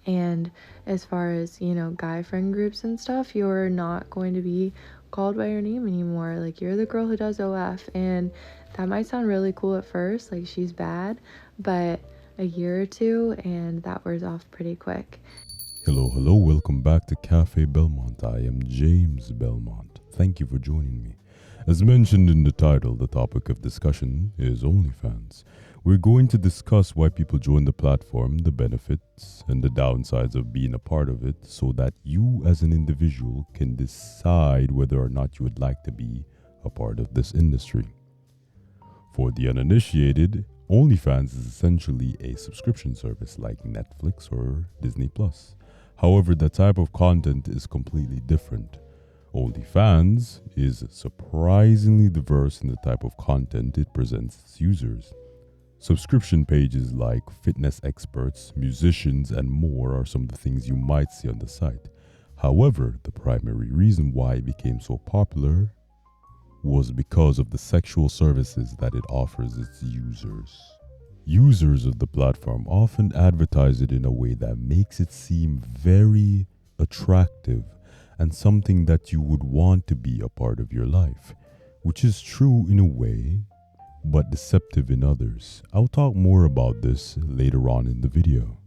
And as far as, guy friend groups and stuff, you're not going to be called by your name anymore. Like, you're the girl who does OF. And that might sound really cool at first, like she's bad, but a year or two and that wears off pretty quick. Hello, welcome back to Cafe Belmont. I am James Belmont. Thank you for joining me. As mentioned in the title, the topic of discussion is OnlyFans. We're going to discuss why people join the platform, the benefits and the downsides of being a part of it, so that you as an individual can decide whether or not you would like to be a part of this industry. For the uninitiated, OnlyFans is essentially a subscription service like Netflix or Disney+. However, the type of content is completely different. OnlyFans is surprisingly diverse in the type of content it presents its users. Subscription pages like fitness experts, musicians, and more are some of the things you might see on the site. However, the primary reason why it became so popular was because of the sexual services that it offers its users. Users of the platform often advertise it in a way that makes it seem very attractive and something that you would want to be a part of your life, which is true in a way, but deceptive in others. I'll talk more about this later on in the video.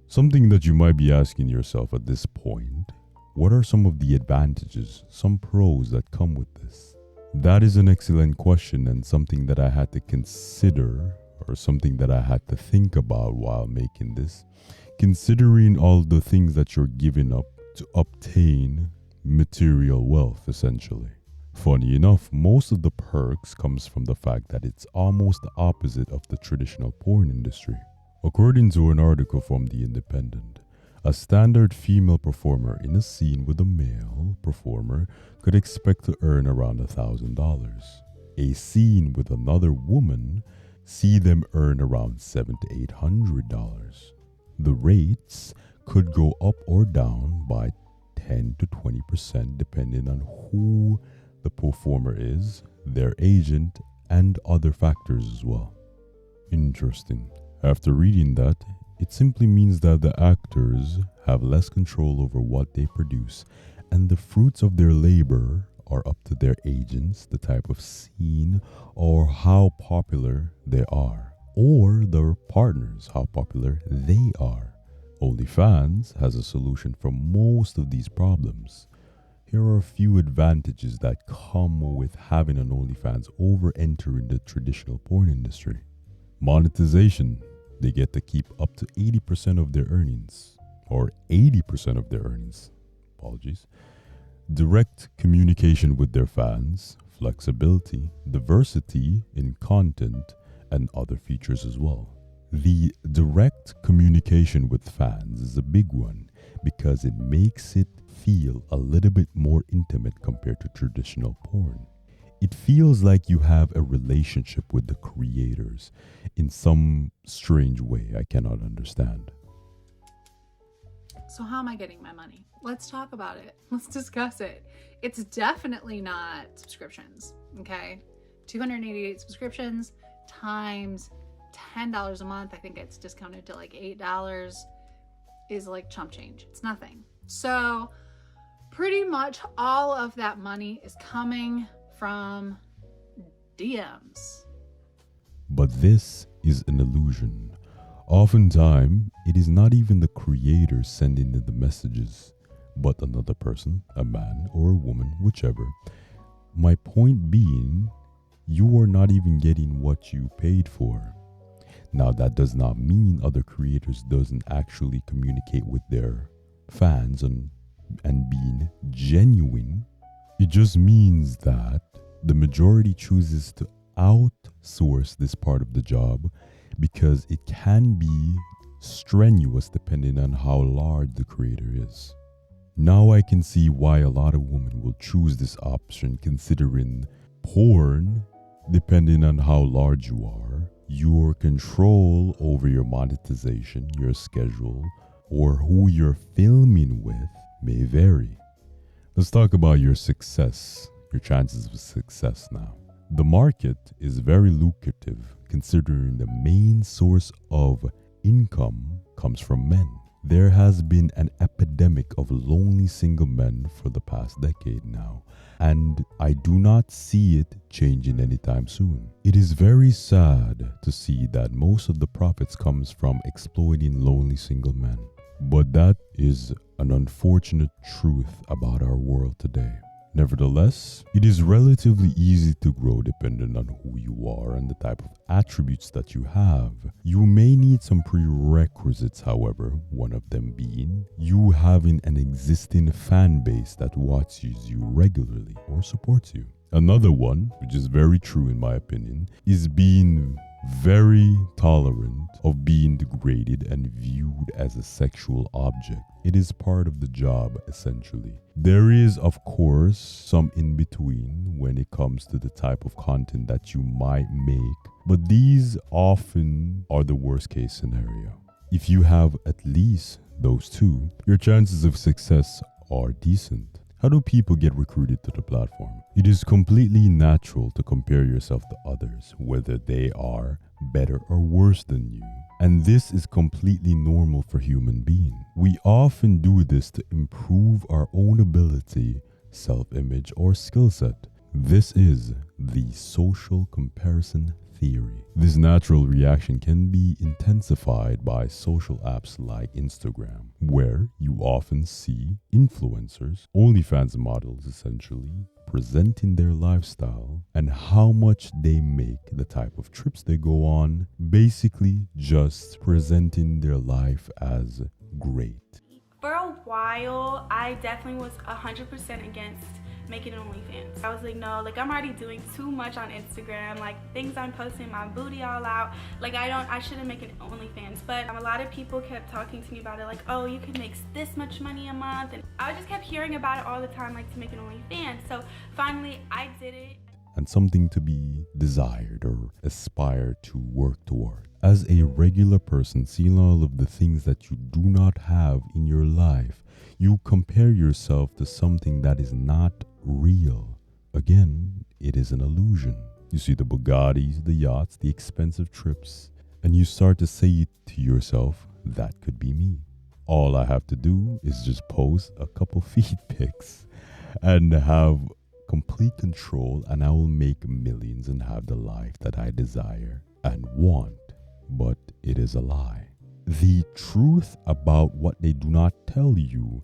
Something that you might be asking yourself at this point, what are some of the advantages, some pros that come with this? That is an excellent question and something that I had to consider, or something that I had to think about while making this, considering all the things that you're giving up to obtain material wealth, essentially. Funny enough, most of the perks comes from the fact that it's almost the opposite of the traditional porn industry. According to an article from The Independent, a standard female performer in a scene with a male performer could expect to earn around $1,000. A scene with another woman see them earn around $700 to $800. The rates could go up or down by 10 to 20% depending on who the performer is, their agent, and other factors as well. Interesting. After reading that, it simply means that the actors have less control over what they produce, and the fruits of their labor are up to their agents, the type of scene, or how popular they are, or their partners, how popular they are. OnlyFans has a solution for most of these problems. Here are a few advantages that come with having an OnlyFans over entering the traditional porn industry. Monetization. They get to keep up to 80% of their earnings, or 80% of their earnings. Apologies. Direct communication with their fans, flexibility, diversity in content, and other features as well. The direct communication with fans is a big one because it makes it feel a little bit more intimate compared to traditional porn. It feels like you have a relationship with the creators in some strange way I cannot understand. So how am I getting my money? Let's talk about it. Let's discuss it. It's definitely not subscriptions, okay? 288 subscriptions times $10 a month. I think it's discounted to like $8 is like chump change. It's nothing. So pretty much all of that money is coming from DMs. But this is an illusion. Oftentimes, it is not even the creator sending in the messages, but another person, a man or a woman, whichever. My point being, you are not even getting what you paid for. Now, that does not mean other creators doesn't actually communicate with their fans and being genuine. It just means that the majority chooses to outsource this part of the job because it can be strenuous depending on how large the creator is. Now I can see why a lot of women will choose this option, considering porn, depending on how large you are, your control over your monetization, your schedule, or who you're filming with may vary. Let's talk about your success, your chances of success now. The market is very lucrative considering the main source of income comes from men. There has been an epidemic of lonely single men for the past decade now, and I do not see it changing anytime soon. It is very sad to see that most of the profits comes from exploiting lonely single men. But that is an unfortunate truth about our world today. Nevertheless, it is relatively easy to grow depending on who you are and the type of attributes that you have. You may need some prerequisites, however, one of them being you having an existing fan base that watches you regularly or supports you. Another one, which is very true in my opinion, is being very tolerant of being degraded and viewed as a sexual object. It is part of the job, essentially. There is, of course, some in between when it comes to the type of content that you might make, but these often are the worst case scenario. If you have at least those two, your chances of success are decent. How do people get recruited to the platform? It is completely natural to compare yourself to others, whether they are better or worse than you. And this is completely normal for human beings. We often do this to improve our own ability, self-image, or skill set. This is the social comparison theory. This natural reaction can be intensified by social apps like Instagram, where you often see influencers, OnlyFans models essentially, presenting their lifestyle and how much they make, the type of trips they go on, basically just presenting their life as great. For a while, I definitely was 100% against making an OnlyFans. I was like, no, like I'm already doing too much on Instagram, like things I'm posting, my booty all out, like I shouldn't make an OnlyFans. But a lot of people kept talking to me about it, like, oh, you can make this much money a month, and I just kept hearing about it all the time, like to make an OnlyFans. So finally I did it. And something to be desired or aspired to work toward. As a regular person, seeing all of the things that you do not have in your life, you compare yourself to something that is not real. Again, it is an illusion. You see the Bugattis, the yachts, the expensive trips, and you start to say to yourself, that could be me. All I have to do is just post a couple feet pics and have complete control, and I will make millions and have the life that I desire and want. But it is a lie. The truth about what they do not tell you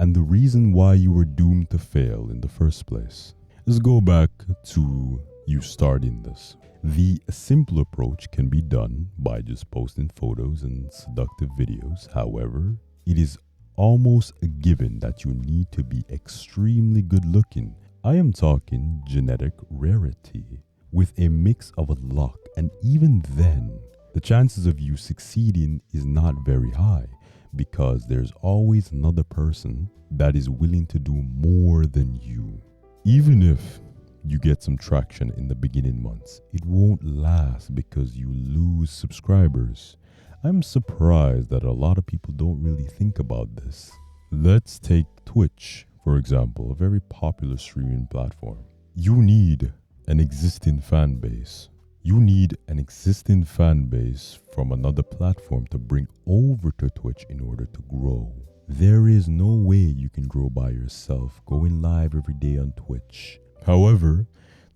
and the reason why you were doomed to fail in the first place. Let's go back to you starting this. The simple approach can be done by just posting photos and seductive videos. However, it is almost a given that you need to be extremely good looking. I am talking genetic rarity with a mix of luck, and even then, the chances of you succeeding is not very high because there's always another person that is willing to do more than you. Even if you get some traction in the beginning months, it won't last because you lose subscribers. I'm surprised that a lot of people don't really think about this. Let's take Twitch, for example, a very popular streaming platform. You need an existing fan base. You need an existing fan base from another platform to bring over to Twitch in order to grow. There is no way you can grow by yourself going live every day on Twitch. However,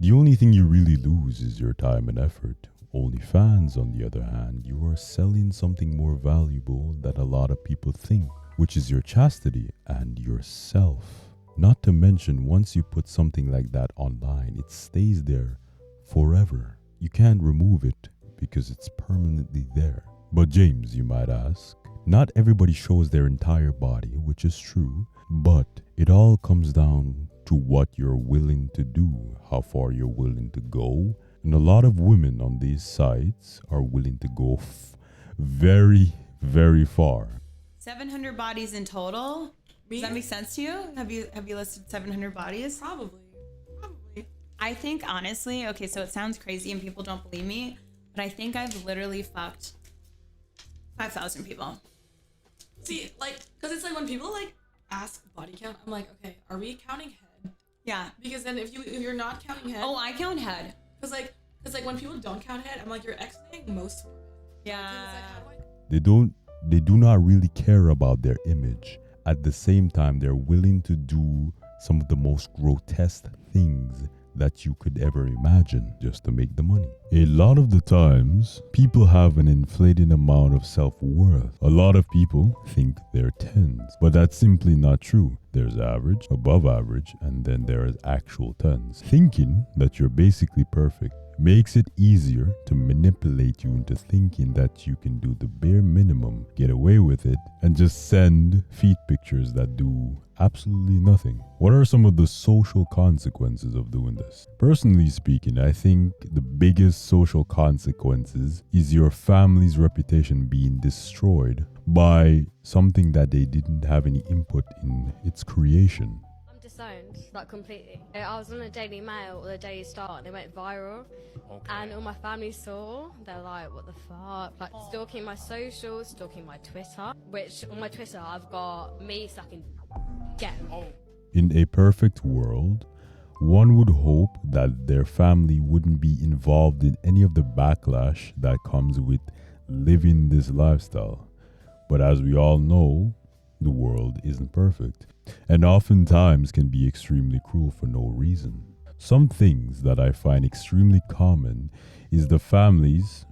the only thing you really lose is your time and effort. OnlyFans, on the other hand, you are selling something more valuable that a lot of people think, which is your chastity and yourself. Not to mention, once you put something like that online, it stays there forever. You can't remove it because it's permanently there. But James, you might ask, not everybody shows their entire body, which is true, but it all comes down to what you're willing to do, how far you're willing to go. And a lot of women on these sites are willing to go very, very far. 700 bodies in total? Does that make sense to you? Have you listed 700 bodies? Probably. I think honestly, okay, so it sounds crazy and people don't believe me, but I think I've literally fucked 5,000 people. See, like, because it's like when people like ask body count, I'm like, okay, are we counting head? Yeah. Because then if you're not counting head. Oh, I count head. Because when people don't count head, I'm like, you're exiting most women. Yeah. They don't they do not really care about their image. At the same time, they're willing to do some of the most grotesque things that you could ever imagine just to make the money. A lot of the times, people have an inflated amount of self-worth. A lot of people think they're 10s, but that's simply not true. There's average, above average, and then there is actual 10s. Thinking that you're basically perfect makes it easier to manipulate you into thinking that you can do the bare minimum, get away with it, and just send feet pictures that do absolutely nothing. What are some of the social consequences of doing this? Personally speaking, I think the biggest social consequences is your family's reputation being destroyed by something that they didn't have any input in its creation. I'm disowned, like completely. I was on the Daily Mail or the Daily Star and they went viral. And all my family saw, they're like, what the fuck? Like stalking my socials, stalking my Twitter, which on my Twitter I've got me sucking get. In a perfect world, one would hope that their family wouldn't be involved in any of the backlash that comes with living this lifestyle. But as we all know, the world isn't perfect, and oftentimes can be extremely cruel for no reason. Some things that I find extremely common is the families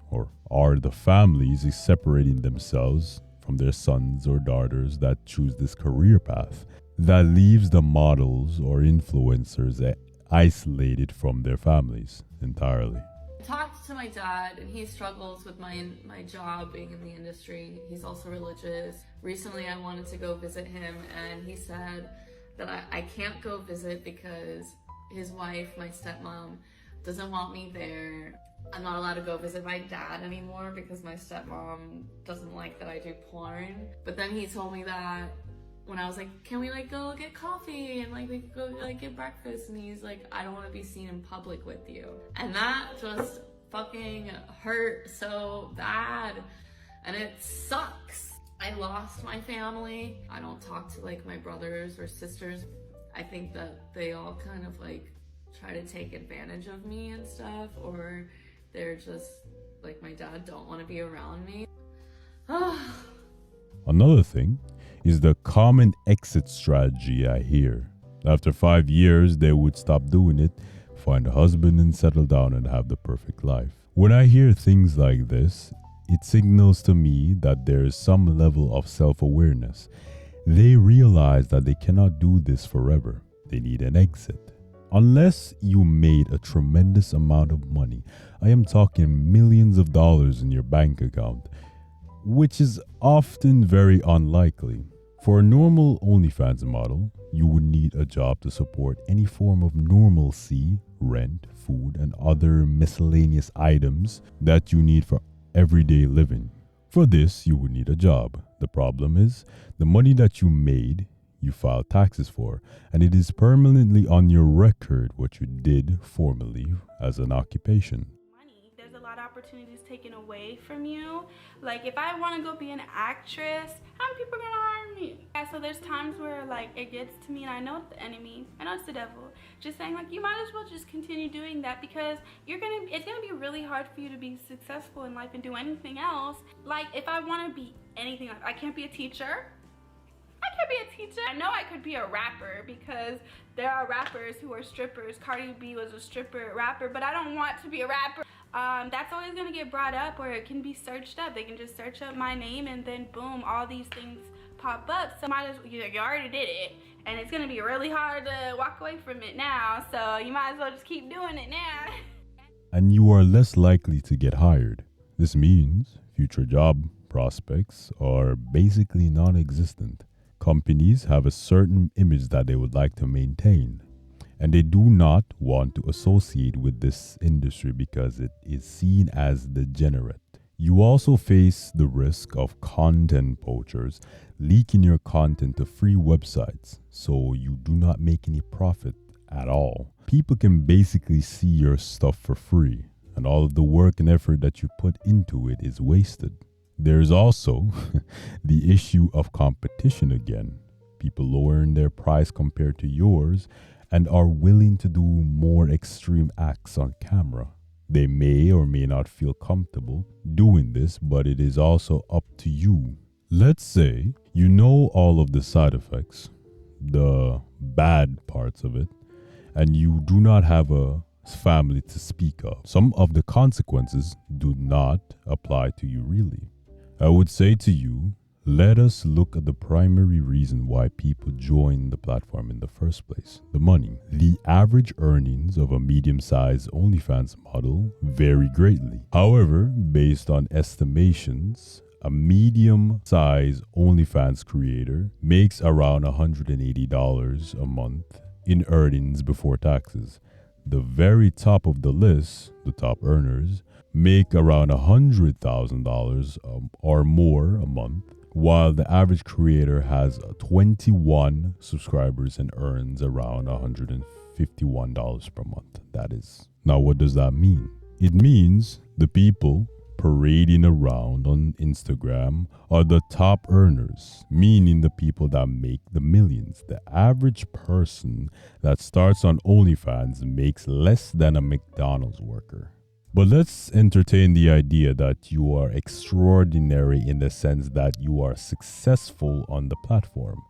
is separating themselves from their sons or daughters that choose this career path that leaves the models or influencers isolated from their families entirely. I talked to my dad, and he struggles with my job being in the industry. He's also religious. Recently, I wanted to go visit him, and he said that I can't go visit because his wife, my stepmom, doesn't want me there. I'm not allowed to go visit my dad anymore because my stepmom doesn't like that I do porn. But then he told me that when I was like, can we like go get coffee and like we could go like get breakfast, and he's like, I don't want to be seen in public with you. And that just fucking hurt so bad, and it sucks. I lost my family. I don't talk to like my brothers or sisters. I think that they all kind of like try to take advantage of me and stuff, or they're just like, my dad don't want to be around me. Another thing is the common exit strategy I hear. After 5 years, they would stop doing it, find a husband and settle down and have the perfect life. When I hear things like this, it signals to me that there is some level of self-awareness. They realize that they cannot do this forever. They need an exit. Unless you made a tremendous amount of money, I am talking millions of dollars in your bank account, which is often very unlikely. For a normal OnlyFans model, you would need a job to support any form of normalcy, rent, food, and other miscellaneous items that you need for everyday living. For this, you would need a job. The problem is, the money that you made, you filed taxes for, and it is permanently on your record what you did formerly as an occupation. Money. There's a lot of opportunities taken away from you. Like if I want to go be an actress, how many people are gonna hire me? Yeah, so there's times where like it gets to me and I know it's the enemy, I know it's the devil, just saying like you might as well just continue doing that because it's gonna be really hard for you to be successful in life and do anything else. Like if I want to be anything, like I can't be a teacher. I can't be a teacher. I know I could be a rapper because there are rappers who are strippers. Cardi B was a stripper rapper, but I don't want to be a rapper. That's always gonna get brought up, or it can be searched up. They can just search up my name and then boom, all these things pop up. So might as well, you already did it, and it's gonna be really hard to walk away from it now. So you might as well just keep doing it now. And you are less likely to get hired. This means future job prospects are basically non-existent. Companies have a certain image that they would like to maintain, and they do not want to associate with this industry because it is seen as degenerate. You also face the risk of content poachers leaking your content to free websites, so you do not make any profit at all. People can basically see your stuff for free, and all of the work and effort that you put into it is wasted. There's also the issue of competition again. People lowering their price compared to yours and are willing to do more extreme acts on camera. They may or may not feel comfortable doing this, but it is also up to you Let's say you know all of the side effects, the bad parts of it, and you do not have a family to speak of. Some of the consequences do not apply to you really. I would say to you, let us look at the primary reason why people join the platform in the first place: the money. The average earnings of a medium-sized OnlyFans model vary greatly. However, based on estimations, a medium-sized OnlyFans creator makes around $180 a month in earnings before taxes. The very top of the list, the top earners, make around $100,000 or more a month, while the average creator has 21 subscribers and earns around $151 per month. That is. Now, what does that mean? It means the people parading around on Instagram are the top earners, meaning the people that make the millions. The average person that starts on OnlyFans makes less than a McDonald's worker. But let's entertain the idea that you are extraordinary in the sense that you are successful on the platform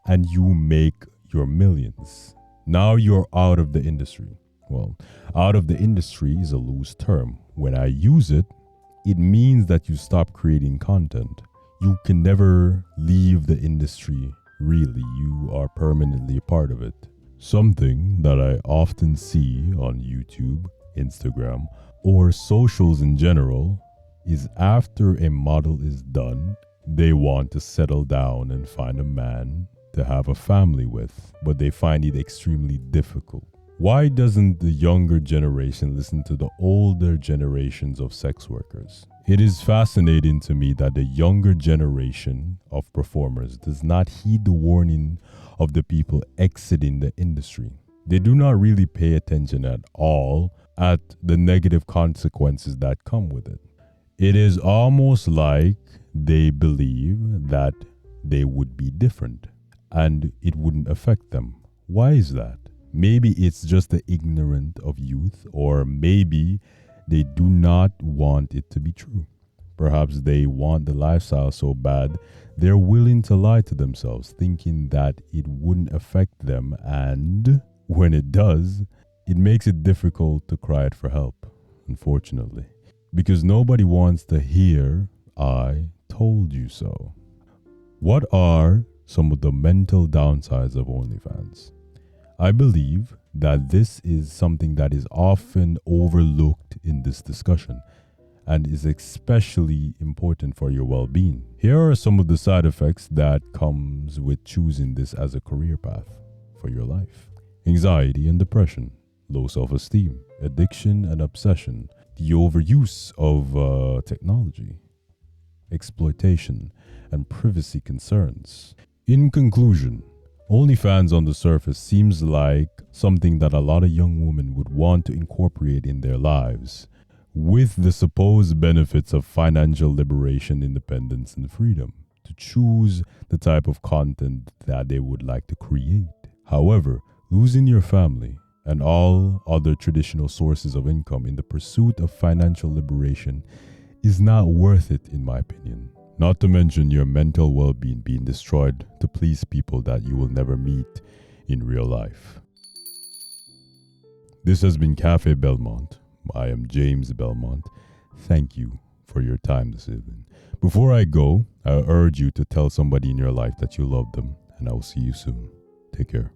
and you make your millions. Now you're out of the industry. Well, out of the industry is a loose term. When I use it, it means that you stop creating content. You can never leave the industry, really. You are permanently a part of it. Something that I often see on YouTube, Instagram, or socials in general is after a model is done, they want to settle down and find a man to have a family with, but they find it extremely difficult. Why doesn't the younger generation listen to the older generations of sex workers? It is fascinating to me that the younger generation of performers does not heed the warning of the people exiting the industry. They do not really pay attention at all at the negative consequences that come with it. It is almost like they believe that they would be different and it wouldn't affect them. Why is that? Maybe it's just the ignorant of youth, or maybe they do not want it to be true. Perhaps they want the lifestyle so bad, they're willing to lie to themselves, thinking that it wouldn't affect them, and when it does, it makes it difficult to cry out for help, unfortunately. Because nobody wants to hear, "I told you so." What are some of the mental downsides of OnlyFans? I believe that this is something that is often overlooked in this discussion and is especially important for your well-being. Here are some of the side effects that comes with choosing this as a career path for your life. Anxiety and depression, low self-esteem, addiction and obsession, the overuse of technology, exploitation, and privacy concerns. In conclusion, OnlyFans on the surface seems like something that a lot of young women would want to incorporate in their lives, with the supposed benefits of financial liberation, independence, and freedom to choose the type of content that they would like to create. However, losing your family and all other traditional sources of income in the pursuit of financial liberation is not worth it, in my opinion. Not to mention your mental well-being being destroyed to please people that you will never meet in real life. This has been Cafe Belmont. I am James Belmont. Thank you for your time this evening. Before I go, I urge you to tell somebody in your life that you love them, and I will see you soon. Take care.